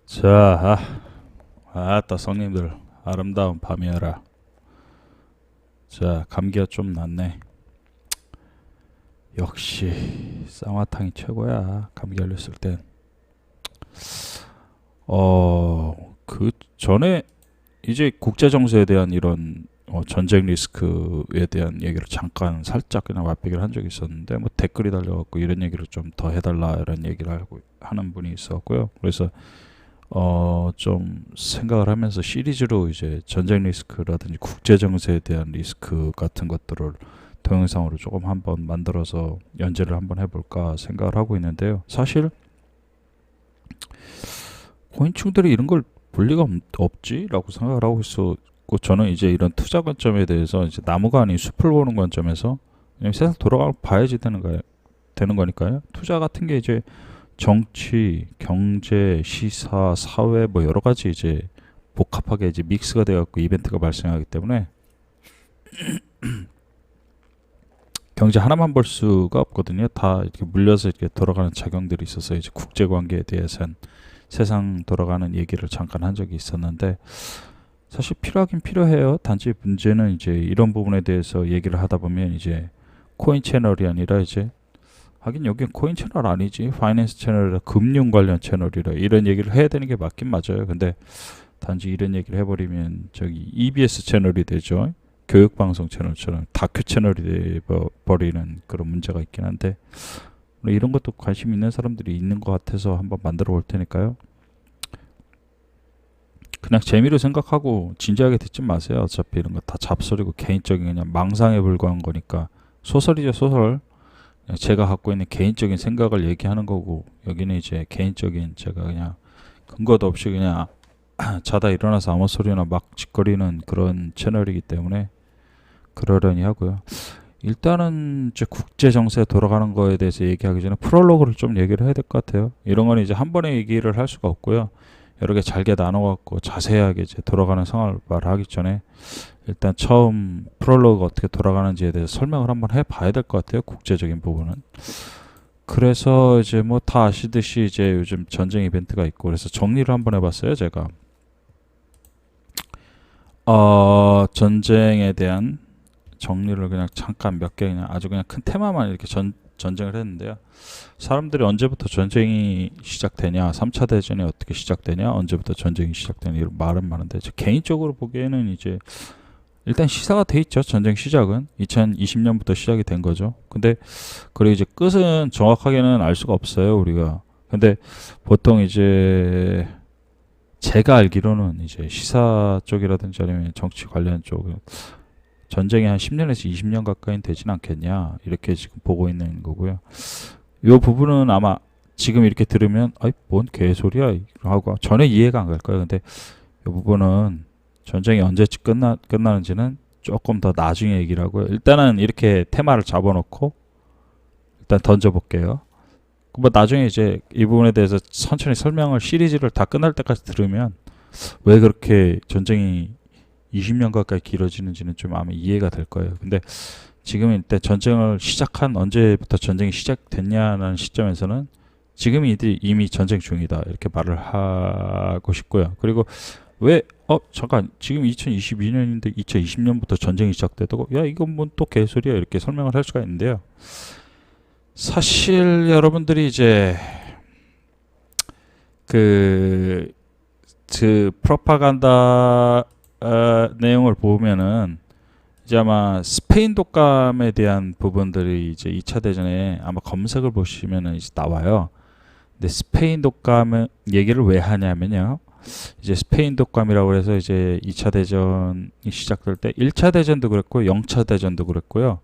자, 아따 성님들 아름다운 밤이어라. 자, 감기가 좀 났네. 역시 쌍화탕이 최고야. 감기 걸렸을 땐. 그 전에 이제 국제 정세에 대한 이런 전쟁 리스크에 대한 얘기를 잠깐 살짝 그냥 맛보기를 한 적이 있었는데 뭐 댓글이 달려갖고 이런 얘기를 좀 더 해달라 이런 얘기를 하고 하는 분이 있었고요. 그래서 좀 생각을 하면서 시리즈로 이제 전쟁 리스크라든지 국제 정세에 대한 리스크 같은 것들을 동영상으로 조금 한번 만들어서 연재를 한번 해볼까 생각을 하고 있는데요. 사실 고인충들이 이런 걸 볼 리가 없지라고 생각을 하고 있었고, 저는 이제 이런 투자 관점에 대해서 이제 나무가 아닌 숲을 보는 관점에서 그냥 세상 돌아가고 봐야지 되는 거니까요. 투자 같은 게 이제 정치, 경제, 시사, 사회 뭐 여러 가지 이제 복합하게 이제 믹스가 되어갖고 이벤트가 발생하기 때문에 경제 하나만 볼 수가 없거든요. 다 이렇게 물려서 이렇게 돌아가는 작용들이 있어서 이제 국제 관계에 대해서는 세상 돌아가는 얘기를 잠깐 한 적이 있었는데 사실 필요하긴 필요해요. 단지 문제는 이제 이런 부분에 대해서 얘기를 하다 보면 이제 코인 채널이 아니라 이제 하긴 여긴 코인 채널 아니지 파이낸스 채널이라 금융 관련 채널이라 이런 얘기를 해야 되는 게 맞긴 맞아요. 근데 단지 이런 얘기를 해버리면 저기 EBS 채널이 되죠. 교육방송 채널처럼 다큐 채널이 돼버리는 그런 문제가 있긴 한데 이런 것도 관심 있는 사람들이 있는 것 같아서 한번 만들어 볼 테니까요. 그냥 재미로 생각하고 진지하게 듣지 마세요. 어차피 이런 거 다 잡소리고 개인적인 그냥 망상에 불과한 거니까. 소설이죠, 소설. 제가 갖고 있는 개인적인 생각을 얘기하는 거고, 여기는 이제 개인적인 제가 그냥 근거도 없이 그냥 자다 일어나서 아무 소리나 막 짓거리는 그런 채널이기 때문에 그러려니 하고요. 일단은 이제 국제 정세에 돌아가는 거에 대해서 얘기하기 전에 프롤로그를 좀 얘기를 해야 될 것 같아요. 이런 건 이제 한 번에 얘기를 할 수가 없고요. 여러 개 잘게 나눠갖고 자세하게 이제 돌아가는 상황을 말하기 전에 일단 처음 프롤로그가 어떻게 돌아가는지에 대해서 설명을 한번 해봐야 될 것 같아요. 국제적인 부분은. 그래서 이제 뭐 다 아시듯이 이제 요즘 전쟁 이벤트가 있고 그래서 정리를 한번 해봤어요. 제가 전쟁에 대한 정리를 그냥 잠깐 몇 개 그냥 아주 그냥 큰 테마만 이렇게 전쟁을 했는데요. 사람들이 언제부터 전쟁이 시작되냐, 3차 대전이 어떻게 시작되냐, 언제부터 전쟁이 시작되냐 이런 말은 많은데 저 개인적으로 보기에는 이제 일단 시사가 돼 있죠. 전쟁 시작은 2020년부터 시작이 된 거죠. 근데 그리고 이제 끝은 정확하게는 알 수가 없어요, 우리가. 근데 보통 이제 제가 알기로는 이제 시사 쪽이라든지 아니면 정치 관련 쪽 전쟁이 한 10년에서 20년 가까이 되진 않겠냐 이렇게 지금 보고 있는 거고요. 이 부분은 아마 지금 이렇게 들으면 아이 뭔 개소리야 하고 전혀 이해가 안 갈 거예요. 근데 이 부분은 전쟁이 언제 끝나는지는 조금 더 나중에 얘기를 하고요. 일단은 이렇게 테마를 잡아놓고 일단 던져볼게요. 뭐 나중에 이제 이 부분에 대해서 천천히 설명을 시리즈를 다 끝날 때까지 들으면 왜 그렇게 전쟁이 20년 가까이 길어지는지는 좀 아마 이해가 될 거예요. 근데 지금 일단 전쟁을 시작한 언제부터 전쟁이 시작됐냐는 시점에서는 지금이 이미 전쟁 중이다 이렇게 말을 하고 싶고요. 그리고 왜 잠깐 지금 2022년인데 2020년부터 전쟁이 시작됐다고? 야 이건 뭔 또 개소리야 이렇게 설명을 할 수가 있는데요. 사실 여러분들이 이제 그, 프로파간다 내용을 보면은 이제 아마 스페인 독감에 대한 부분들이 이제 2차 대전에 아마 검색을 보시면은 이제 나와요. 근데 스페인 독감은 얘기를 왜 하냐면요. 이제 스페인 독감이라고 해서 이제 2차 대전이 시작될 때 1차 대전도 그랬고 0차 대전도 그랬고요.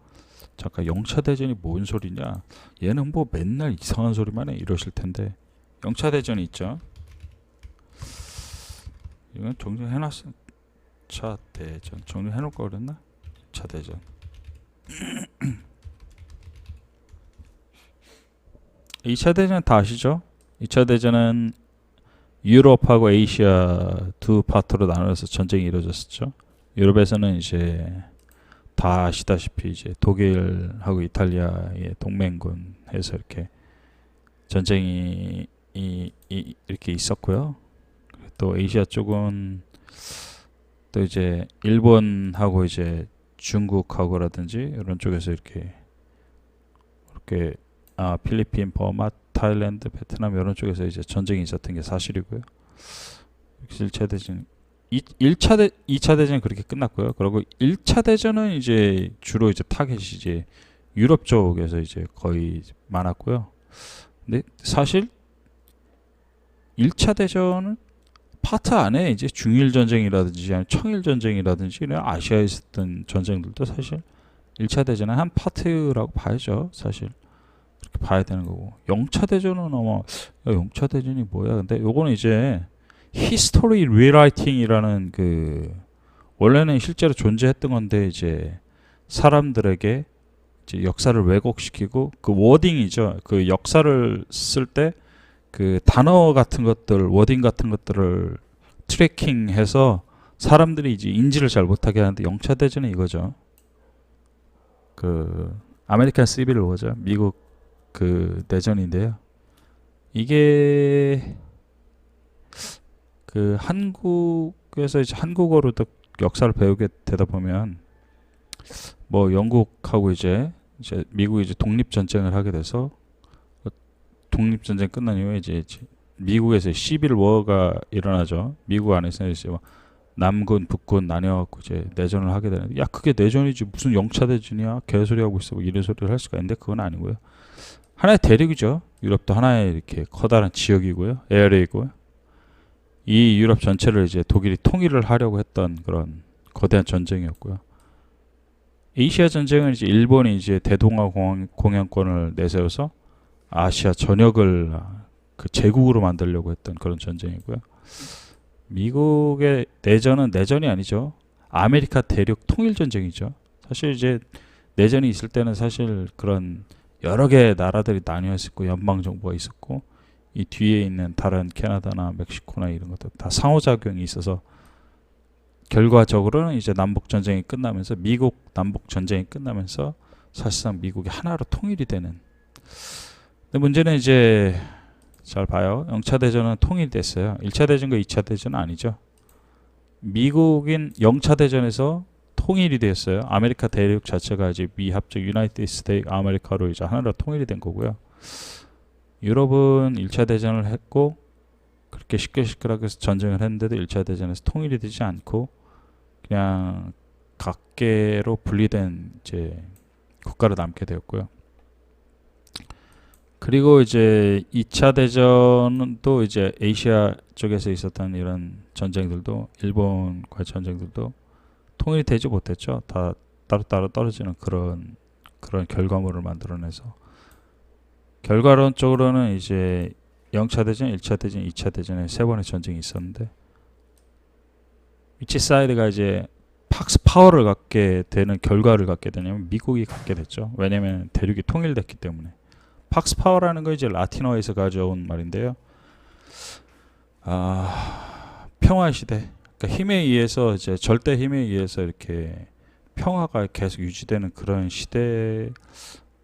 잠깐 0차 대전이 뭔 소리냐? 얘는 뭐 맨날 이상한 소리만 해 이러실 텐데 0차 대전이 있죠. 이건 정리해놨어. 차 대전 정리해놓을 걸 그랬나? 차 대전. 2차 대전 다 아시죠? 2차 대전은 유럽하고 에이시아 두 파트로 나눠서 전쟁이 이루어졌었죠. 유럽에서는 이제 다 아시다시피 이제 독일하고 이탈리아의 동맹군에서 이렇게 전쟁이 이렇게 있었고요. 또 아시아 쪽은 또 이제 일본하고 이제 중국하고라든지 이런 쪽에서 이렇게 필리핀, 버마, 타일랜드, 베트남 이런 쪽에서 이제 전쟁이 있었던 게 사실이고요. 1차 대전, 2차 대전은 그렇게 끝났고요. 그리고 1차 대전은 이제 주로 이제 타겟이 이제 유럽 쪽에서 이제 거의 많았고요. 근데 사실 1차 대전은 파트 안에 이제 중일 전쟁이라든지 아니면 청일 전쟁이라든지 이런 아시아에 있었던 전쟁들도 사실 1차 대전의 한 파트라고 봐야죠. 사실 그렇게 봐야 되는 거고, 0차 대전은 아마 0차 대전이 뭐야? 근데 요거는 이제 히스토리 리라이팅이라는 그 원래는 실제로 존재했던 건데 이제 사람들에게 이제 역사를 왜곡시키고 그 워딩이죠. 그 역사를 쓸 때 그 단어 같은 것들, 워딩 같은 것들을 트래킹해서 사람들이 이제 인지를 잘 못하게 하는데 0차 대전은 이거죠. 그 아메리칸 시빌 워죠. 미국 그 내전인데요. 이게 그 한국에서 이제 한국어로 또 역사를 배우게 되다 보면 뭐 영국하고 이제 미국이 이제 독립 전쟁을 하게 돼서 독립 전쟁 끝난 이후에 이제 미국에서 시빌 워가 일어나죠. 미국 안에서 이제 뭐 남군 북군 나뉘어갖고 이제 내전을 하게 되는데, 야 그게 내전이지 무슨 0차 대전이야 개소리 하고 있어 뭐 이런 소리를 할 수가 있는데 그건 아니고요. 하나의 대륙이죠. 유럽도 하나의 이렇게 커다란 지역이고요. 에어리이고요. 이 유럽 전체를 이제 독일이 통일을 하려고 했던 그런 거대한 전쟁이었고요. 아시아 전쟁은 이제 일본이 이제 대동아 공영권을 내세워서 아시아 전역을 그 제국으로 만들려고 했던 그런 전쟁이고요. 미국의 내전은 내전이 아니죠. 아메리카 대륙 통일 전쟁이죠. 사실 이제 내전이 있을 때는 사실 그런 여러 개의 나라들이 나뉘어 있었고 연방 정부가 있었고 이 뒤에 있는 다른 캐나다나 멕시코나 이런 것들 다 상호작용이 있어서 결과적으로는 이제 남북 전쟁이 끝나면서 미국 남북 전쟁이 끝나면서 사실상 미국이 하나로 통일이 되는. 근데 문제는 이제 잘 봐요. 0차 대전은 통일이 됐어요. 1차 대전과 2차 대전은 아니죠. 미국인 0차 대전에서 통일이 됐어요. 아메리카 대륙 자체가 이제 미합적 유나이티드 스테이트 아메리카로 이제 하나로 통일이 된 거고요. 유럽은 1차 대전을 했고 그렇게 시끌시끌하게 전쟁을 했는데도 1차 대전에서 통일이 되지 않고 그냥 각계로 분리된 이제 국가로 남게 되었고요. 그리고 이제 2차 대전은 또 이제 아시아 쪽에서 있었던 이런 전쟁들도 일본과의 전쟁들도 통일이 되지 못했죠. 다 따로따로 떨어지는 그런 결과물을 만들어내서 결과론적으로는 이제 0차 대전, 1차 대전, 2차 대전에 세 번의 전쟁이 있었는데 위치 사이드가 이제 팍스 파워를 갖게 되는 결과를 갖게 되냐면 미국이 갖게 됐죠. 왜냐하면 대륙이 통일됐기 때문에. 팍스 파워라는 거 이제 라틴어에서 가져온 말인데요. 평화 시대. 그러니까 힘에 의해서 이제 절대 힘에 의해서 이렇게 평화가 계속 유지되는 그런 시대.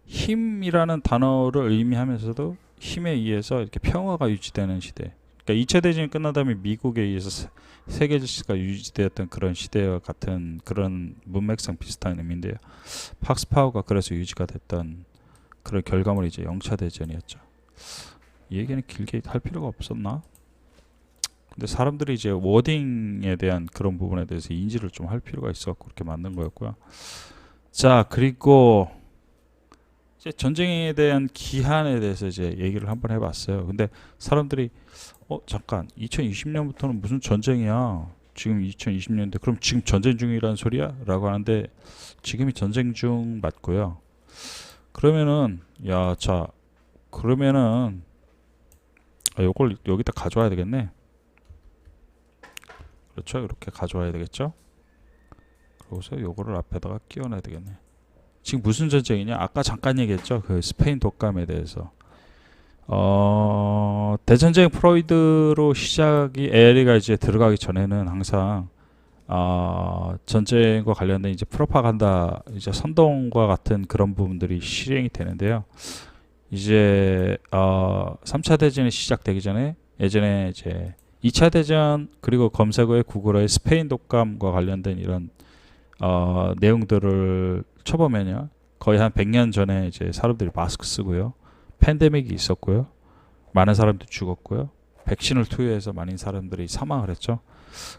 힘이라는 단어를 의미하면서도 힘에 의해서 이렇게 평화가 유지되는 시대. 그러니까 2차 대전이 끝난 다음에 미국에 의해서 세계 질서가 유지되었던 그런 시대와 같은 그런 문맥상 비슷한 의미인데요. 팍스 파워가 그래서 유지가 됐던 그런 결과물이 이제 0차 대전이었죠. 이 얘기는 길게 할 필요가 없었나? 근데 사람들이 이제 워딩에 대한 그런 부분에 대해서 인지를 좀 할 필요가 있어갖고 그렇게 만든 거였고요. 자, 그리고 이제 전쟁에 대한 기한에 대해서 이제 얘기를 한번 해봤어요. 근데 사람들이 잠깐 2020년부터는 무슨 전쟁이야? 지금 2020년인데 그럼 지금 전쟁 중이라는 소리야? 라고 하는데 지금이 전쟁 중 맞고요. 그러면은 그러면은 요걸 여기다 가져와야 되겠네. 그렇죠? 이렇게 가져와야 되겠죠? 그래서 요거를 앞에다가 끼워놔야 되겠네. 지금 무슨 전쟁이냐? 아까 잠깐 얘기했죠. 그 스페인 독감에 대해서. 대전쟁 프로이드로 시작이 에리가 이제 들어가기 전에는 항상 전쟁과 관련된 이제 프로파간다 이제 선동과 같은 그런 부분들이 실행이 되는데요. 이제 3차 대전이 시작되기 전에 예전에 이제 2차 대전 그리고 검색어에 구글어의 스페인 독감과 관련된 이런 내용들을 쳐보면요. 거의 한 100년 전에 이제 사람들이 마스크 쓰고요. 팬데믹이 있었고요. 많은 사람들이 죽었고요. 백신을 투여해서 많은 사람들이 사망을 했죠.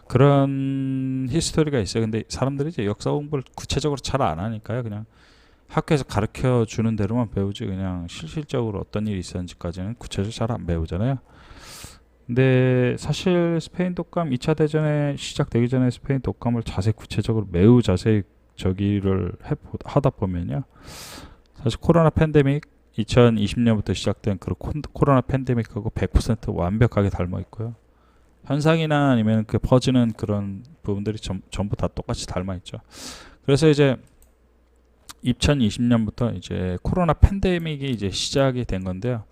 그런 히스토리가 있어요. 근데 사람들이 이제 역사 공부를 구체적으로 잘 안 하니까요. 그냥 학교에서 가르쳐 주는 대로만 배우지 그냥 실질적으로 어떤 일이 있었는지까지는 구체적으로 잘 안 배우잖아요. 근데 사실 스페인 독감 2차 대전에 시작되기 전에 스페인 독감을 자세히 구체적으로 매우 자세히 저기를 하다 보면요. 사실 코로나 팬데믹 2020년부터 시작된 그런 코로나 팬데믹하고 100% 완벽하게 닮아 있고요. 현상이나 아니면 그 퍼지는 그런 부분들이 전부 다 똑같이 닮아 있죠. 그래서 이제 2020년부터 이제 코로나 팬데믹이 이제 시작이 된 건데요.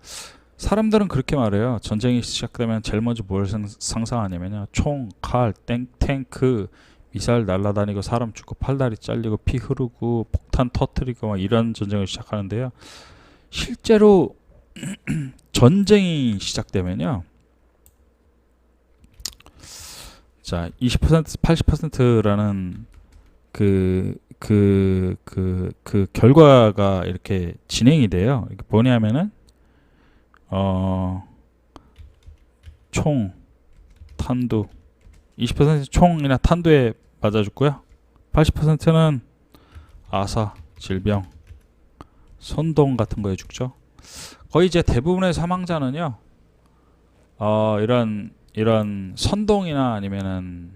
사람들은 그렇게 말해요. 전쟁이 시작되면 제일 먼저 뭘 상상하냐면요. 총, 칼, 탱크, 미사일 날아다니고 사람 죽고 팔다리 잘리고 피 흐르고 폭탄 터트리고 막 이런 전쟁을 시작하는데요. 실제로 전쟁이 시작되면요. 자, 20% 80%라는 그 결과가 이렇게 진행이 돼요. 이게 뭐냐면은 총, 탄두 20% 총이나 탄두에 맞아 죽고요. 80%는 아사, 질병, 선동 같은 거에 죽죠. 거의 이제 대부분의 사망자는요. 이런 선동이나 아니면은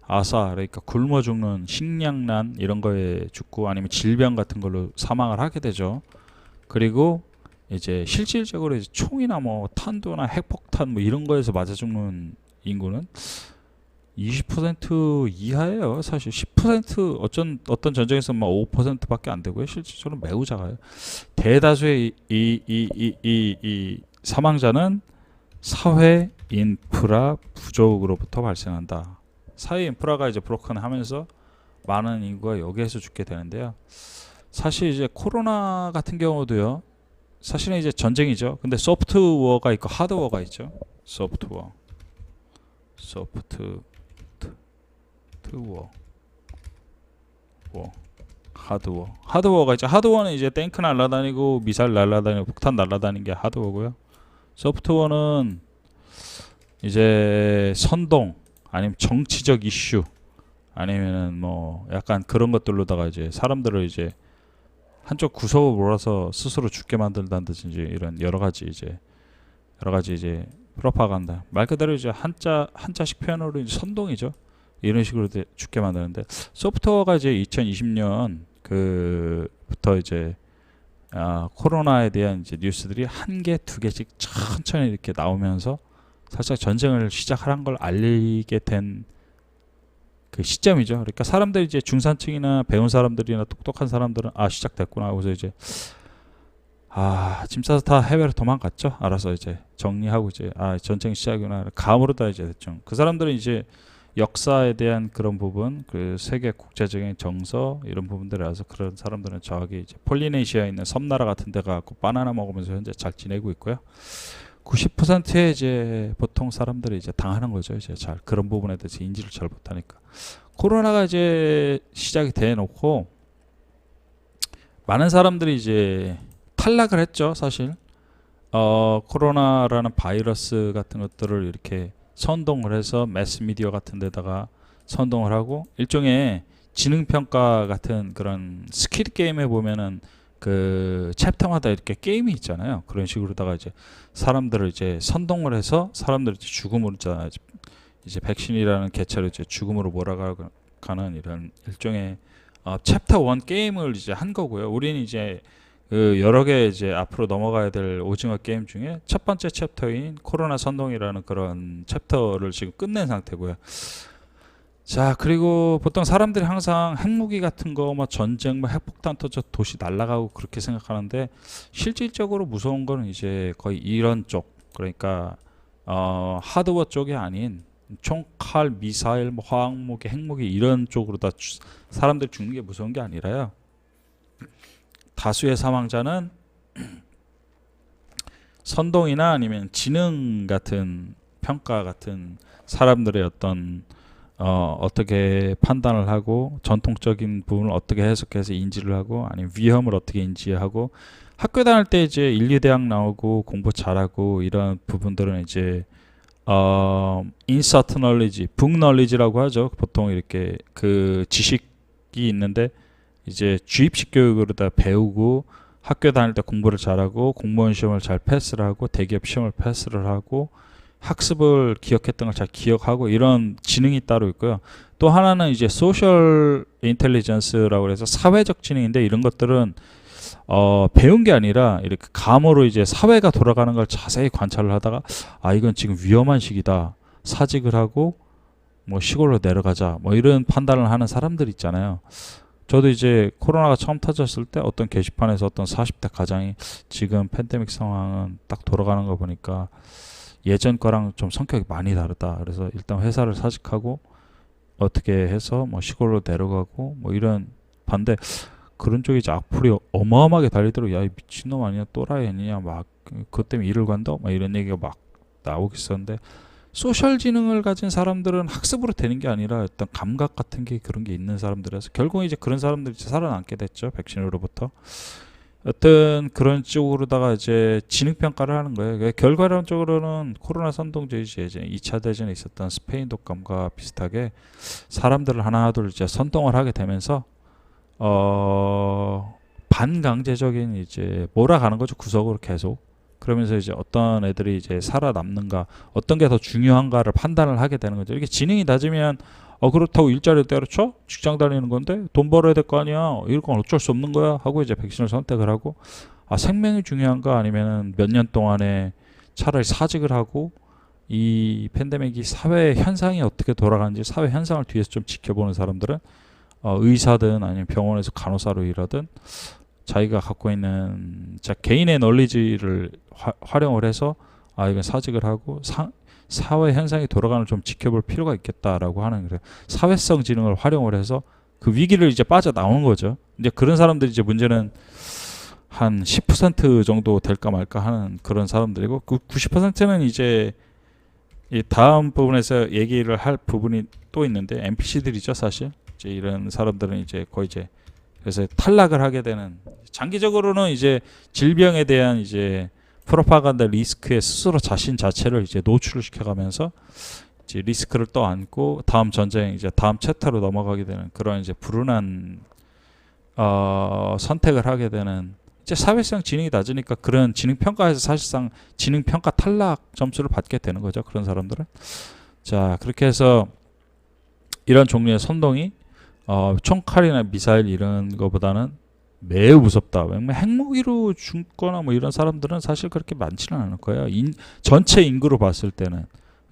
아사, 그러니까 굶어 죽는 식량난 이런 거에 죽고 아니면 질병 같은 걸로 사망을 하게 되죠. 그리고 이제 실질적으로 이제 총이나 뭐 탄두나 핵폭탄 뭐 이런 거에서 맞아 죽는 인구는 20% 이하예요. 사실 10% 어떤 전쟁에서 막 5%밖에 안 되고요. 실질적으로 매우 작아요. 대다수의 이 사망자는 사회 인프라 부족으로부터 발생한다. 사회 인프라가 이제 브로큰하면서 많은 인구가 여기에서 죽게 되는데요. 사실 이제 코로나 같은 경우도요. 사실은 이제 전쟁이죠. 근데 소프트워어가 있고 하드워어가 있죠. 소프트워어, 하드워어가 있죠. 하드워어는 이제 탱크 날아다니고 미사일 날아다니고 폭탄 날아다니는 게 하드워어고요. 소프트워어는 이제 선동 아니면 정치적 이슈 아니면은 뭐 약간 그런 것들로다가 이제 사람들을 이제 한쪽 구석으로 몰아서 스스로 죽게 만든다든지 이런 여러 가지 이제 프로파간다. 말 그대로 이제 한자식 표현으로 이제 선동이죠. 이런 식으로 죽게 만드는데 소프트웨어가 이제 2020년 그부터 이제 코로나에 대한 이제 뉴스들이 한 개, 두 개씩 천천히 이렇게 나오면서 살짝 전쟁을 시작하는 걸 알리게 된 그 시점이죠. 그러니까 사람들이 이제 중산층이나 배운 사람들이나 똑똑한 사람들은 시작됐구나 하고서 이제 짐 싸서 다 해외로 도망갔죠. 알아서 이제 정리하고 이제 전쟁 시작이구나. 감으로 다 이제 대충 그 사람들은 이제 역사에 대한 그런 부분, 그 세계 국제적인 정서 이런 부분들에 와서 그런 사람들은 저기 이제 폴리네시아에 있는 섬나라 같은 데 가고 바나나 먹으면서 현재 잘 지내고 있고요. 90%의 이제 보통 사람들이 이제 당하는 거죠. 이제 잘 그런 부분에 대해서 인지를 잘 못하니까. 코로나가 이제 시작이 돼 놓고 많은 사람들이 이제 탈락을 했죠. 사실 코로나라는 바이러스 같은 것들을 이렇게 선동을 해서 매스미디어 같은 데다가 선동을 하고 일종의 지능평가 같은 그런 스킬 게임에 보면은 그 챕터마다 이렇게 게임이 있잖아요. 그런 식으로다가 이제 사람들을 이제 선동을 해서 사람들을 이제 죽음으로 이제 백신이라는 개체로 이제 죽음으로 몰아가는 이런 일종의 챕터 1 게임을 이제 한 거고요. 우리는 이제 그 여러 개 이제 앞으로 넘어가야 될 오징어 게임 중에 첫 번째 챕터인 코로나 선동이라는 그런 챕터를 지금 끝낸 상태고요. 자, 그리고 보통 사람들이 항상 핵무기 같은 거, 뭐 전쟁, 뭐 핵폭탄 터져 도시 날아가고 그렇게 생각하는데 실질적으로 무서운 거는 이제 거의 이런 쪽, 그러니까 하드웨어 쪽이 아닌 총, 칼, 미사일, 뭐 화학무기, 핵무기 이런 쪽으로 다 사람들이 죽는 게 무서운 게 아니라요. 다수의 사망자는 선동이나 아니면 지능 같은 평가 같은 사람들의 어떤 어떻게 판단을 하고 전통적인 부분을 어떻게 해석해서 인지를 하고 아니면 위험을 어떻게 인지하고 학교 다닐 때 이제 인류대학 나오고 공부 잘하고 이런 부분들은 이제 insert knowledge, book knowledge라고 하죠. 보통 이렇게 그 지식이 있는데 이제 주입식 교육으로 다 배우고 학교 다닐 때 공부를 잘하고 공무원 시험을 잘 패스를 하고 대기업 시험을 패스를 하고 학습을 기억했던 걸 잘 기억하고 이런 지능이 따로 있고요. 또 하나는 이제 소셜 인텔리전스라고 해서 사회적 지능인데 이런 것들은 배운 게 아니라 이렇게 감으로 이제 사회가 돌아가는 걸 자세히 관찰을 하다가 아 이건 지금 위험한 시기다 사직을 하고 뭐 시골로 내려가자 뭐 이런 판단을 하는 사람들 있잖아요. 저도 이제 코로나가 처음 터졌을 때 어떤 게시판에서 어떤 40대 가장이 지금 팬데믹 상황은 딱 돌아가는 거 보니까 예전 거랑 좀 성격이 많이 다르다. 그래서 일단 회사를 사직하고 어떻게 해서 뭐 시골로 내려가고 뭐 이런 반대 그런 쪽이 이제 악플이 어마어마하게 달리더라고. 야, 이 미친놈 아니야? 또라이 아니냐? 막 그것 때문에 일을 관둬? 막 이런 얘기가 막 나오고 있었는데 소셜 지능을 가진 사람들은 학습으로 되는 게 아니라 어떤 감각 같은 게 그런 게 있는 사람들이라서 결국 이제 그런 사람들이 살아남게 됐죠. 백신으로부터. 어떤 그런 쪽으로다가 이제 지능 평가를 하는 거예요. 결과론적으로는 코로나 선동제 이제 2차 대전에 있었던 스페인 독감과 비슷하게 사람들을 하나둘 이제 선동을 하게 되면서 반강제적인 이제 몰아가는 거죠. 구석으로 계속. 그러면서 이제 어떤 애들이 이제 살아남는가, 어떤 게 더 중요한가를 판단을 하게 되는 거죠. 이렇게 지능이 낮으면 그렇다고 일자리를 때려쳐? 직장 다니는 건데 돈 벌어야 될 거 아니야. 이런 건 어쩔 수 없는 거야. 하고 이제 백신을 선택을 하고 생명이 중요한가 아니면은 몇 년 동안에 차라리 사직을 하고 이 팬데믹이 사회 현상이 어떻게 돌아가는지 사회 현상을 뒤에서 좀 지켜보는 사람들은 의사든 아니면 병원에서 간호사로 일하든 자기가 갖고 있는 개인의 널리지를 활용을 해서 이건 사직을 하고 사회 현상이 돌아가는 걸 좀 지켜볼 필요가 있겠다라고 하는 그래 사회성 지능을 활용을 해서 그 위기를 이제 빠져나오는 거죠. 이제 그런 사람들이 이제 문제는 한 10% 정도 될까 말까 하는 그런 사람들이고 그 90%는 이제 이 다음 부분에서 얘기를 할 부분이 또 있는데 NPC들이죠 사실. 이제 이런 사람들은 이제 거의 이제 그래서 탈락을 하게 되는 장기적으로는 이제 질병에 대한 이제 프로파간다 리스크에 스스로 자신 자체를 이제 노출을 시켜가면서 이제 리스크를 떠안고 다음 전쟁 이제 다음 챕터로 넘어가게 되는 그런 이제 불운한 선택을 하게 되는 이제 사회성 지능이 낮으니까 그런 지능 평가에서 사실상 지능 평가 탈락 점수를 받게 되는 거죠. 그런 사람들은 자 그렇게 해서 이런 종류의 선동이 총칼이나 미사일 이런 거보다는 매우 무섭다. 핵무기로 죽거나 뭐 이런 사람들은 사실 그렇게 많지는 않을 거예요. 전체 인구로 봤을 때는.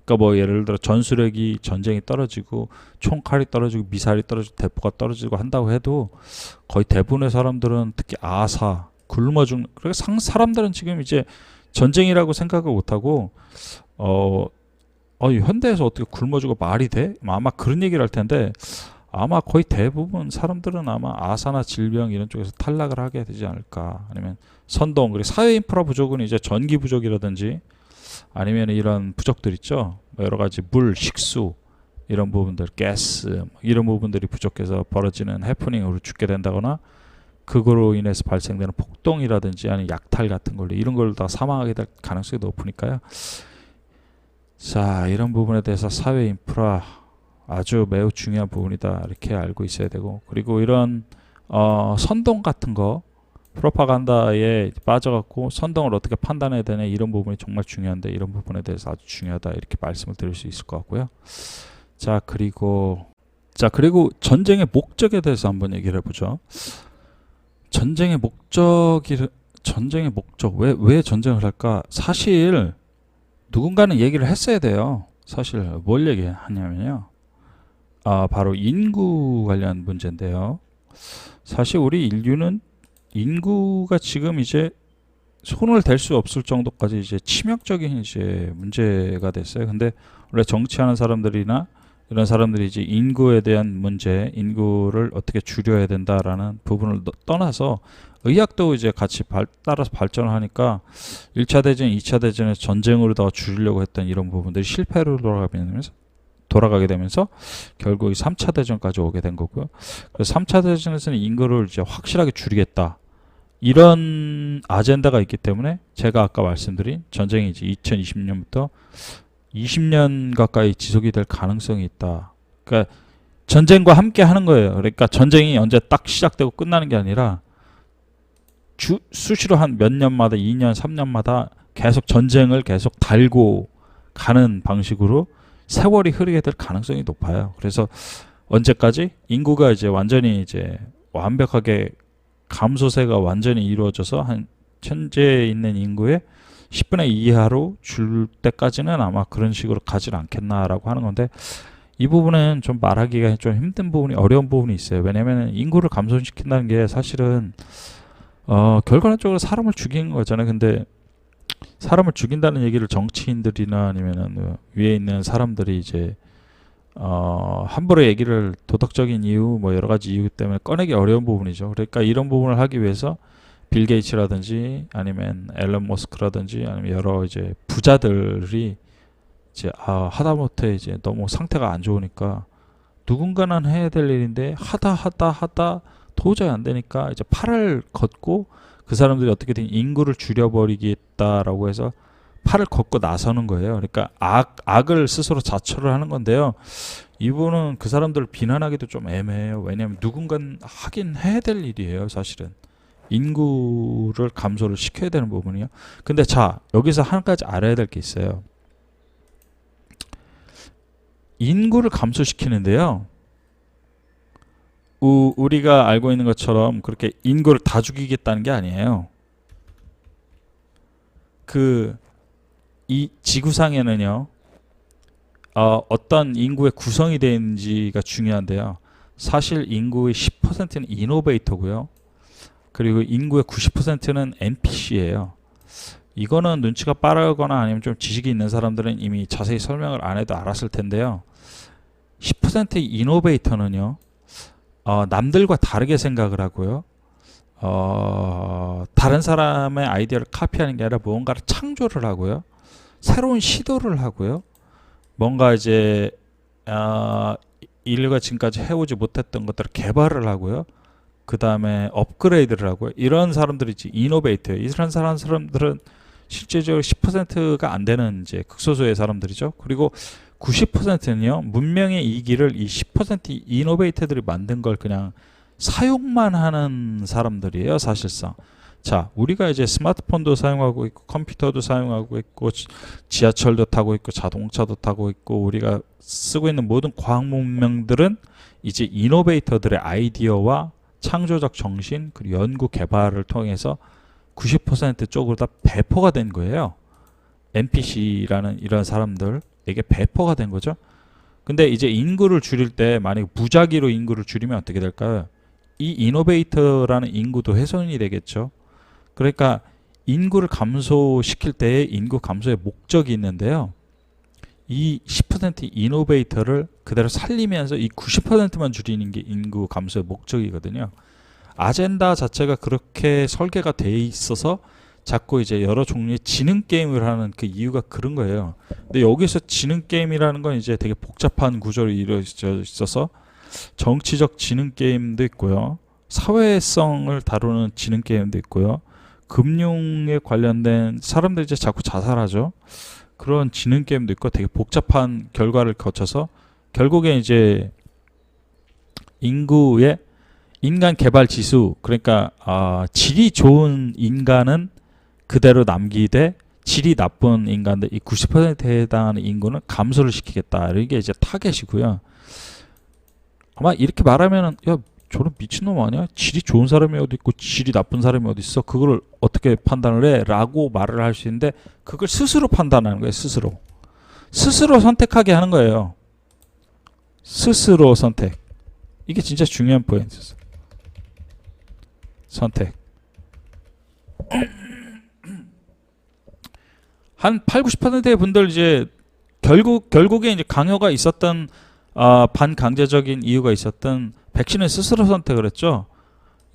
그러니까 뭐 예를 들어 전술핵이 전쟁이 떨어지고 총칼이 떨어지고 미사일이 떨어지고 대포가 떨어지고 한다고 해도 거의 대부분의 사람들은 특히 굶어 죽는 그래서 사람들은 지금 이제 전쟁이라고 생각을 못 하고 현대에서 어떻게 굶어 죽어 말이 돼? 아마 그런 얘기를 할 텐데 아마 거의 대부분 사람들은 아마 아사나 질병 이런 쪽에서 탈락을 하게 되지 않을까. 아니면 선동 그리고 사회 인프라 부족은 이제 전기 부족이라든지 아니면 이런 부족들 있죠. 여러 가지 물, 식수 이런 부분들, 가스 이런 부분들이 부족해서 벌어지는 해프닝으로 죽게 된다거나 그거로 인해서 발생되는 폭동이라든지 아니면 약탈 같은 걸로 이런 걸 다 사망하게 될 가능성이 높으니까요. 자 이런 부분에 대해서 사회 인프라 아주 매우 중요한 부분이다 이렇게 알고 있어야 되고 그리고 이런 선동 같은 거 프로파간다에 빠져갖고 선동을 어떻게 판단해야 되냐 이런 부분이 정말 중요한데 이런 부분에 대해서 아주 중요하다 이렇게 말씀을 드릴 수 있을 것 같고요. 자 그리고 전쟁의 목적에 대해서 한번 얘기를 해보죠. 전쟁의 목적 왜 전쟁을 할까? 사실 누군가는 얘기를 했어야 돼요. 사실 뭘 얘기하냐면요. 바로 인구 관련 문제인데요. 사실 우리 인류는 인구가 지금 이제 손을 댈 수 없을 정도까지 이제 치명적인 이제 문제가 됐어요. 근데 원래 정치하는 사람들이나 이런 사람들이 이제 인구에 대한 문제, 인구를 어떻게 줄여야 된다라는 부분을 떠나서 의학도 이제 같이 따라서 발전을 하니까 1차 대전, 2차 대전에 전쟁으로다가 줄이려고 했던 이런 부분들이 실패로 돌아가게 되면서 결국 3차 대전까지 오게 된 거고요. 그래서 3차 대전에서는 인구를 이제 확실하게 줄이겠다. 이런 아젠다가 있기 때문에 제가 아까 말씀드린 전쟁이 이제 2020년부터 20년 가까이 지속이 될 가능성이 있다. 그러니까 전쟁과 함께 하는 거예요. 그러니까 전쟁이 언제 딱 시작되고 끝나는 게 아니라 수시로 한 몇 년마다 2년, 3년마다 계속 전쟁을 계속 달고 가는 방식으로 세월이 흐르게 될 가능성이 높아요. 그래서 언제까지 인구가 이제 완전히 이제 완벽하게 감소세가 완전히 이루어져서 한 현재 있는 인구의 10분의 2 이하로 줄 때까지는 아마 그런 식으로 가지 않겠나라고 하는 건데, 이 부분은 좀 말하기가 좀 힘든 부분이, 어려운 부분이 있어요. 왜냐면 인구를 감소시킨다는 게 사실은 결과론적으로 사람을 죽이는 거잖아요. 근데 사람을 죽인다는 얘기를 정치인들이나 아니면은 위에 있는 사람들이 이제 함부로 얘기를 도덕적인 이유 뭐 여러 가지 이유 때문에 꺼내기 어려운 부분이죠. 그러니까 이런 부분을 하기 위해서 빌 게이츠라든지 아니면 앨런 머스크라든지 아니면 여러 이제 부자들이 이제 하다못해 이제 너무 상태가 안 좋으니까 누군가는 해야 될 일인데 하다 도저히 안 되니까 이제 팔을 걷고, 그 사람들이 어떻게든 인구를 줄여버리겠다라고 해서 팔을 걷고 나서는 거예요. 그러니까 악을 스스로 자초를 하는 건데요. 이분은 그 사람들을 비난하기도 좀 애매해요. 왜냐하면 누군가는 하긴 해야 될 일이에요. 사실은 인구를 감소를 시켜야 되는 부분이요. 근데 자, 여기서 한 가지 알아야 될 게 있어요. 인구를 감소시키는데요, 우리가 알고 있는 것처럼 그렇게 인구를 다 죽이겠다는 게 아니에요. 이 지구상에는요, 어떤 인구의 구성이 되는지가 중요한데요. 사실 인구의 10%는 이노베이터고요. 그리고 인구의 90%는 NPC예요. 이거는 눈치가 빠르거나 아니면 좀 지식이 있는 사람들은 이미 자세히 설명을 안 해도 알았을 텐데요. 10%의 이노베이터는요, 남들과 다르게 생각을 하고요. 다른 사람의 아이디어를 카피하는 게 아니라 무언가를 창조를 하고요. 새로운 시도를 하고요. 뭔가 이제 인류가 지금까지 해오지 못했던 것들을 개발을 하고요. 그 다음에 업그레이드를 하고요. 이런 사람들이 이제 이노베이터예요. 이런 사람들은 실제적으로 10%가 안 되는 이제 극소수의 사람들이죠. 그리고 90%는요, 문명의 이기를 이 10% 이노베이터들이 만든 걸 그냥 사용만 하는 사람들이에요, 사실상. 자, 우리가 이제 스마트폰도 사용하고 있고 컴퓨터도 사용하고 있고 지하철도 타고 있고 자동차도 타고 있고 우리가 쓰고 있는 모든 과학 문명들은 이제 이노베이터들의 아이디어와 창조적 정신 그리고 연구 개발을 통해서 90% 쪽으로 다 배포가 된 거예요. NPC라는 이런 사람들에게 배포가 된 거죠. 근데 이제 인구를 줄일 때 만약에 무작위로 인구를 줄이면 어떻게 될까요? 이 이노베이터라는 인구도 훼손이 되겠죠. 그러니까 인구를 감소시킬 때의 인구 감소의 목적이 있는데요. 이 10% 이노베이터를 그대로 살리면서 이 90%만 줄이는 게 인구 감소의 목적이거든요. 아젠다 자체가 그렇게 설계가 돼 있어서 자꾸 이제 여러 종류의 지능 게임을 하는 그 이유가 그런 거예요. 근데 여기서 지능 게임이라는 건 이제 되게 복잡한 구조로 이루어져 있어서 정치적 지능 게임도 있고요. 사회성을 다루는 지능 게임도 있고요. 금융에 관련된 사람들이 이제 자꾸 자살하죠. 그런 지능 게임도 있고 되게 복잡한 결과를 거쳐서 결국에 이제 인구의 인간 개발 지수, 그러니까 질이 좋은 인간은 그대로 남기되 질이 나쁜 인간들, 이 90%에 해당하는 인구는 감소를 시키겠다. 이게 이제 타겟이고요. 아마 이렇게 말하면은 야, 저런 미친놈 아니야? 질이 좋은 사람이 어디 있고 질이 나쁜 사람이 어디 있어? 그걸 어떻게 판단을 해? 라고 말을 할 수 있는데 그걸 스스로 판단하는 거예요. 스스로 선택하게 하는 거예요. 스스로 선택. 이게 진짜 중요한 포인트였어요. 선택. 한 80-90%의 분들 이제 결국에 이제 강요가 있었던 반강제적인 이유가 있었던 백신을 스스로 선택을 했죠.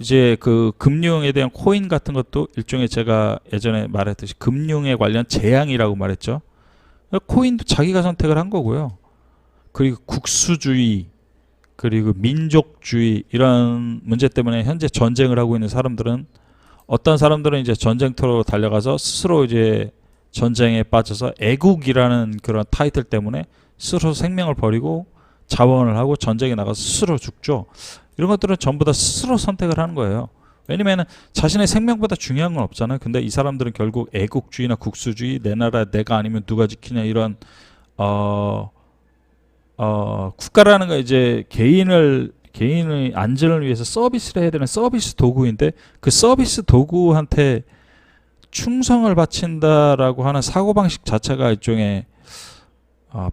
이제 그 금융에 대한 코인 같은 것도 일종의 제가 예전에 말했듯이 금융에 관련 재앙이라고 말했죠. 코인도 자기가 선택을 한 거고요. 그리고 국수주의, 그리고 민족주의 이런 문제 때문에 현재 전쟁을 하고 있는 사람들은, 어떤 사람들은 이제 전쟁터로 달려가서 스스로 이제 전쟁에 빠져서 애국이라는 그런 타이틀 때문에 스스로 생명을 버리고 자원을 하고 전쟁에 나가서 스스로 죽죠. 이런 것들은 전부 다 스스로 선택을 하는 거예요. 왜냐면 자신의 생명보다 중요한 건 없잖아요. 근데 이 사람들은 결국 애국주의나 국수주의, 내 나라 내가 아니면 누가 지키냐, 이런 국가라는 거 이제 개인의 안전을 위해서 서비스를 해야 되는 서비스 도구인데, 그 서비스 도구한테 충성을 바친다라고 하는 사고방식 자체가 일종의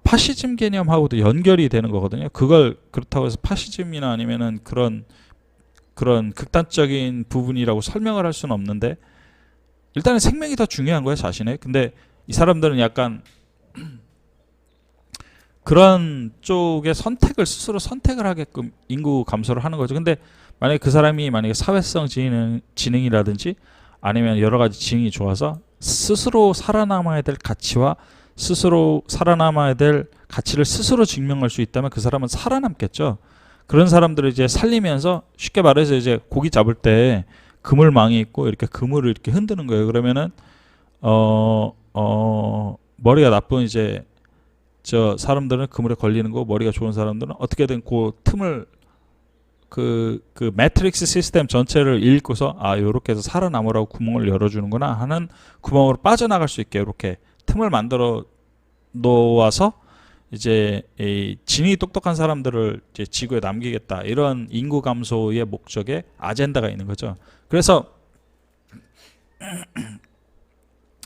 파시즘 개념하고도 연결이 되는 거거든요. 그걸 그렇다고 해서 파시즘이나 아니면은 그런 극단적인 부분이라고 설명을 할 수는 없는데, 일단은 생명이 더 중요한 거예요, 자신의. 근데 이 사람들은 약간 그런 쪽의 선택을 스스로 선택을 하게끔 인구 감소를 하는 거죠. 근데 만약에 그 사람이 만약에 사회성 지능이라든지 아니면 여러 가지 지능이 좋아서 스스로 살아남아야 될 가치와 스스로 살아남아야 될 가치를 스스로 증명할 수 있다면 그 사람은 살아남겠죠. 그런 사람들을 이제 살리면서, 쉽게 말해서 이제 고기 잡을 때 그물망이 있고 이렇게 그물을 이렇게 흔드는 거예요. 그러면은 머리가 나쁜 이제 저 사람들은 그물에 걸리는 거, 머리가 좋은 사람들은 어떻게든 그 틈을 그 매트릭스 시스템 전체를 읽고서 요렇게 해서 살아남으라고 구멍을 열어주는구나 하는, 구멍으로 빠져나갈 수 있게 이렇게 틈을 만들어 놓아서 이제 이 지능이 똑똑한 사람들을 이제 지구에 남기겠다, 이런 인구 감소의 목적에 아젠다가 있는 거죠. 그래서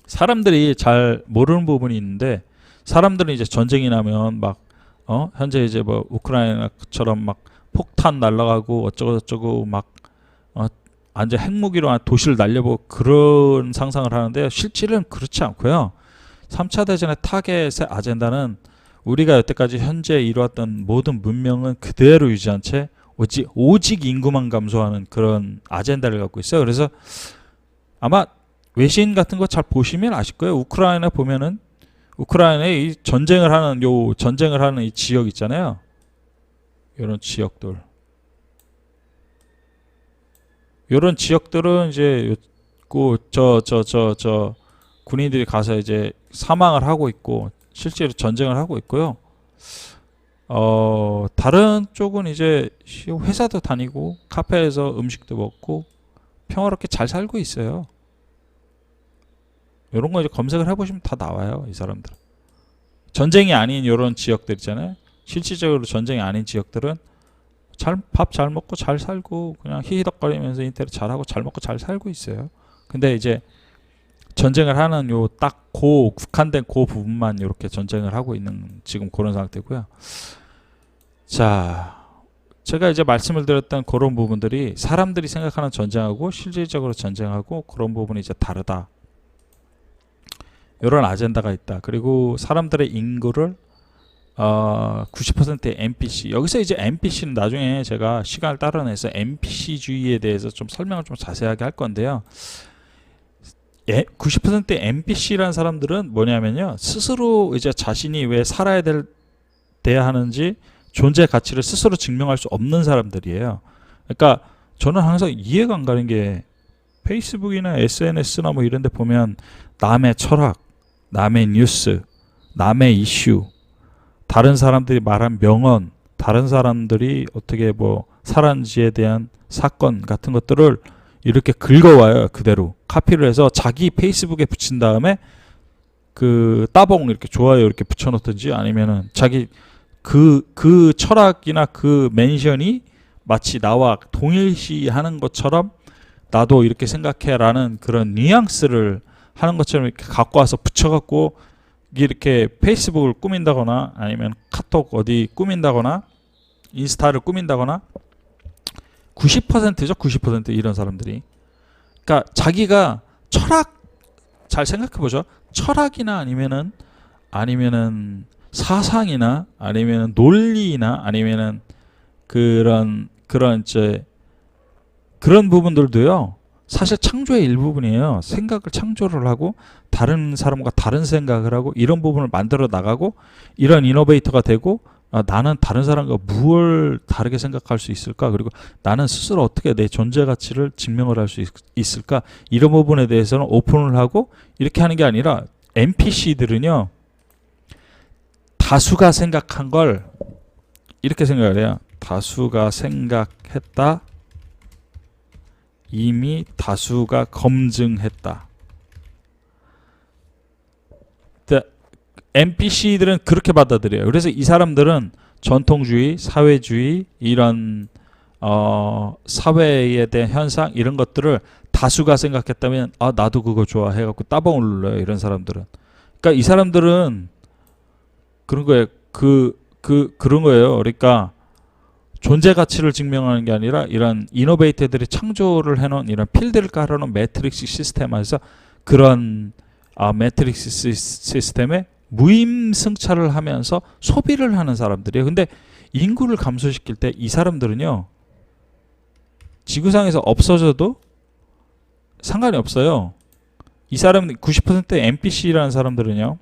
사람들이 잘 모르는 부분이 있는데, 사람들은 이제 전쟁이 나면 막 현재 이제 뭐 우크라이나처럼 막 폭탄 날아가고 어쩌고 저쩌고 막 완전 핵무기로 도시를 날려보고 그런 상상을 하는데, 실질은 그렇지 않고요. 3차 대전의 타겟의 아젠다는 우리가 여태까지 현재 이루었던 모든 문명은 그대로 유지한 채 오직 인구만 감소하는 그런 아젠다를 갖고 있어요. 그래서 아마 외신 같은 거 잘 보시면 아실 거예요. 우크라이나 보면은 우크라이나에 이 전쟁을 하는 이 지역 있잖아요. 이런 지역들. 이런 지역들은 이제 저 군인들이 가서 이제 사망을 하고 있고 실제로 전쟁을 하고 있고요. 다른 쪽은 이제 회사도 다니고 카페에서 음식도 먹고 평화롭게 잘 살고 있어요. 이런 거 이제 검색을 해보시면 다 나와요, 이 사람들. 전쟁이 아닌 이런 지역들 있잖아요. 실질적으로 전쟁이 아닌 지역들은 밥 잘 먹고 잘 살고 그냥 히히덕거리면서 인터넷 잘하고 잘 먹고 잘 살고 있어요. 근데 이제 전쟁을 하는 요 딱 국한된 그 부분만 이렇게 전쟁을 하고 있는 지금 그런 상태고요. 자, 제가 이제 말씀을 드렸던 그런 부분들이 사람들이 생각하는 전쟁하고 실질적으로 전쟁하고 그런 부분이 이제 다르다. 이런 아젠다가 있다. 그리고 사람들의 인구를 90%의 NPC, 여기서 이제 NPC는 나중에 제가 시간을 따라내서 NPC주의에 대해서 좀 설명을 좀 자세하게 할 건데요. 90%의 NPC라는 사람들은 뭐냐면요, 스스로 이제 자신이 왜 돼야 하는지 존재 가치를 스스로 증명할 수 없는 사람들이에요. 그러니까 저는 항상 이해가 안 가는 게, 페이스북이나 SNS나 뭐 이런 데 보면 남의 철학, 남의 뉴스, 남의 이슈, 다른 사람들이 말한 명언, 다른 사람들이 어떻게 뭐 살았는지에 대한 사건 같은 것들을 이렇게 긁어와요. 그대로 카피를 해서 자기 페이스북에 붙인 다음에 그 따봉 이렇게 좋아요 이렇게 붙여놓든지, 아니면은 자기 그 철학이나 그 멘션이 마치 나와 동일시하는 것처럼 나도 이렇게 생각해라는 그런 뉘앙스를 하는 것처럼 이렇게 갖고 와서 붙여갖고 이렇게 페이스북을 꾸민다거나 아니면 카톡 어디 꾸민다거나 인스타를 꾸민다거나 90%죠. 90% 이런 사람들이. 그러니까 자기가 철학, 잘 생각해보죠. 철학이나 아니면은 사상이나 아니면은 논리나 아니면은 그런 이제 그런 부분들도요. 사실 창조의 일부분이에요. 생각을 창조를 하고 다른 사람과 다른 생각을 하고 이런 부분을 만들어 나가고 이런 이노베이터가 되고 나는 다른 사람과 무엇을 다르게 생각할 수 있을까? 그리고 나는 스스로 어떻게 내 존재 가치를 증명을 할 수 있을까? 이런 부분에 대해서는 오픈을 하고 이렇게 하는 게 아니라 NPC들은요. 다수가 생각한 걸 이렇게 생각을 해요. 다수가 생각했다. 이미 다수가 검증했다. NPC들은 그렇게 받아들여요. 그래서 이 사람들은 전통주의, 사회주의 이런 사회에 대한 현상 이런 것들을 다수가 생각했다면 나도 그거 좋아해갖고 따봉을 눌러요. 이런 사람들은. 그러니까 이 사람들은 그런 거예요. 그런 거예요. 그러니까 존재 가치를 증명하는 게 아니라 이런 이노베이터들이 창조를 해놓은 이런 필드를 깔아놓은 매트릭스 시스템에서 그런 매트릭스 시스템에 무임승차를 하면서 소비를 하는 사람들이에요. 근데 인구를 감소시킬 때 이 사람들은요. 지구상에서 없어져도 상관이 없어요. 이 사람 90%의 NPC라는 사람들은요.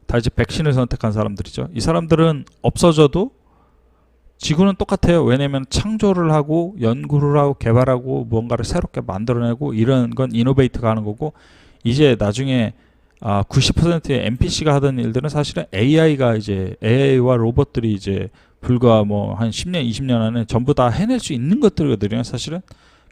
다 이제 백신을 선택한 사람들이죠. 이 사람들은 없어져도 지구는 똑같아요. 왜냐하면 창조를 하고 연구를 하고 개발하고 무언가를 새롭게 만들어내고 이런 건 이노베이터가 하는 거고 이제 나중에 90%의 NPC가 하던 일들은 사실은 AI와 로봇들이 이제 불과 뭐 한 10년, 20년 안에 전부 다 해낼 수 있는 것들이거든요. 사실은.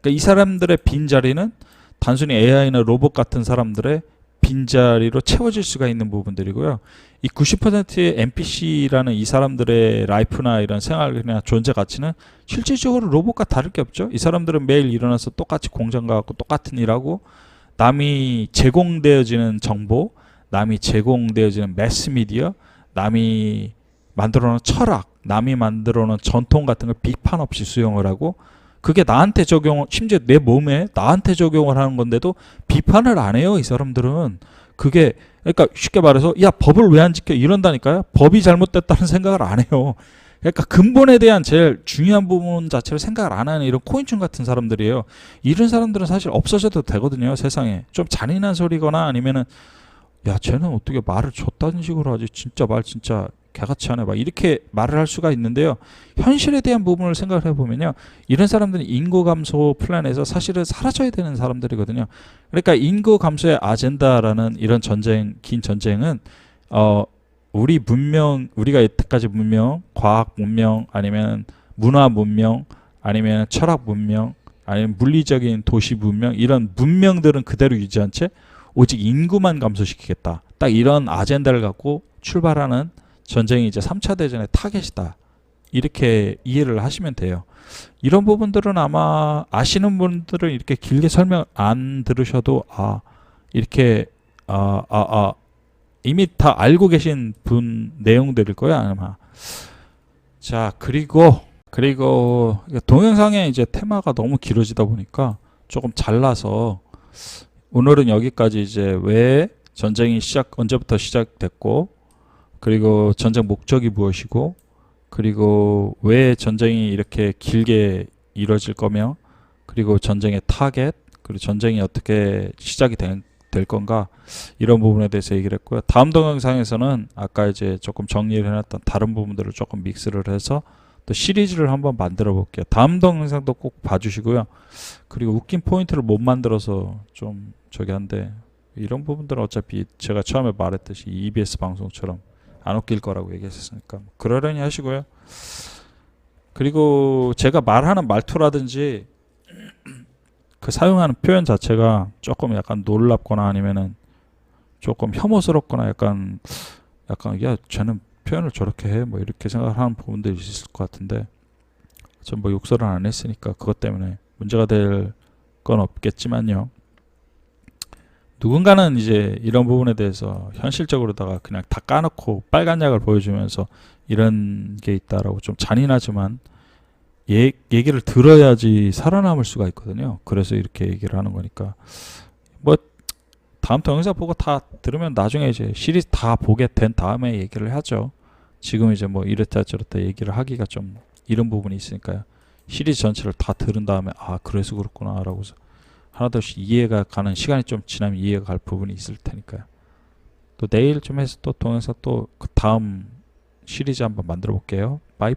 그러니까 이 사람들의 빈자리는 단순히 AI나 로봇 같은 사람들의 빈자리로 채워질 수가 있는 부분들이고요. 이 90%의 NPC라는 이 사람들의 라이프나 이런 생활이나 존재 가치는 실질적으로 로봇과 다를 게 없죠. 이 사람들은 매일 일어나서 똑같이 공장 가고 똑같은 일하고 남이 제공되어지는 정보, 남이 제공되어지는 매스미디어, 남이 만들어놓은 철학, 남이 만들어놓은 전통 같은 걸 비판 없이 수용을 하고 그게 나한테 심지어 내 몸에 나한테 적용을 하는 건데도 비판을 안 해요. 이 사람들은. 그게 그러니까 쉽게 말해서 야 법을 왜 안 지켜 이런다니까요. 법이 잘못됐다는 생각을 안 해요. 그러니까 근본에 대한 제일 중요한 부분 자체를 생각을 안 하는 이런 코인충 같은 사람들이에요. 이런 사람들은 사실 없어져도 되거든요. 세상에. 좀 잔인한 소리거나 아니면은 야 쟤는 어떻게 말을 저딴 식으로 하지 진짜 말 진짜 개같이 하네 막 이렇게 말을 할 수가 있는데요. 현실에 대한 부분을 생각을 해보면요. 이런 사람들은 인구 감소 플랜에서 사실은 사라져야 되는 사람들이거든요. 그러니까 인구 감소의 아젠다라는 이런 전쟁, 긴 전쟁은 우리 문명, 우리가 여태까지 문명, 과학 문명 아니면 문화 문명 아니면 철학 문명 아니면 물리적인 도시 문명 이런 문명들은 그대로 유지한 채 오직 인구만 감소시키겠다. 딱 이런 아젠다를 갖고 출발하는 전쟁이 이제 3차 대전의 타겟이다. 이렇게 이해를 하시면 돼요. 이런 부분들은 아마 아시는 분들은 이렇게 길게 설명 안 들으셔도 이렇게 이미 다 알고 계신 분 내용들일 거예요, 아마. 자, 그리고 동영상의 이제 테마가 너무 길어지다 보니까 조금 잘라서 오늘은 여기까지 이제 왜 전쟁이 언제부터 시작됐고 그리고 전쟁 목적이 무엇이고 그리고 왜 전쟁이 이렇게 길게 이루어질 거며 그리고 전쟁의 타겟 그리고 전쟁이 어떻게 시작이 될 건가 이런 부분에 대해서 얘기를 했고요. 다음 동영상에서는 아까 이제 조금 정리를 해놨던 다른 부분들을 조금 믹스를 해서 또 시리즈를 한번 만들어 볼게요. 다음 동영상도 꼭 봐주시고요. 그리고 웃긴 포인트를 못 만들어서 좀 저기 한데 이런 부분들은 어차피 제가 처음에 말했듯이 EBS 방송처럼 안 웃길 거라고 얘기했으니까 그러려니 하시고요. 그리고 제가 말하는 말투라든지 그 사용하는 표현 자체가 조금 약간 놀랍거나 아니면은 조금 혐오스럽거나 약간 야 쟤는 표현을 저렇게 해 뭐 이렇게 생각하는 부분들이 있을 것 같은데 전 뭐 욕설은 안 했으니까 그것 때문에 문제가 될 건 없겠지만요. 누군가는 이제 이런 부분에 대해서 현실적으로다가 그냥 다 까놓고 빨간 약을 보여주면서 이런 게 있다라고 좀 잔인하지만 얘기를 들어야지 살아남을 수가 있거든요. 그래서 이렇게 얘기를 하는 거니까 뭐 다음 동영상 보고 다 들으면 나중에 이제 시리즈 다 보게 된 다음에 얘기를 하죠. 지금 이제 뭐 이렇다 저렇다 얘기를 하기가 좀 이런 부분이 있으니까요. 시리즈 전체를 다 들은 다음에 아 그래서 그렇구나 라고서 하나둘씩 이해가 가는 시간이 좀 지나면 이해가 갈 부분이 있을 테니까요. 또 내일 좀 해서 또 동영상 또 그 다음 시리즈 한번 만들어 볼게요. 바이.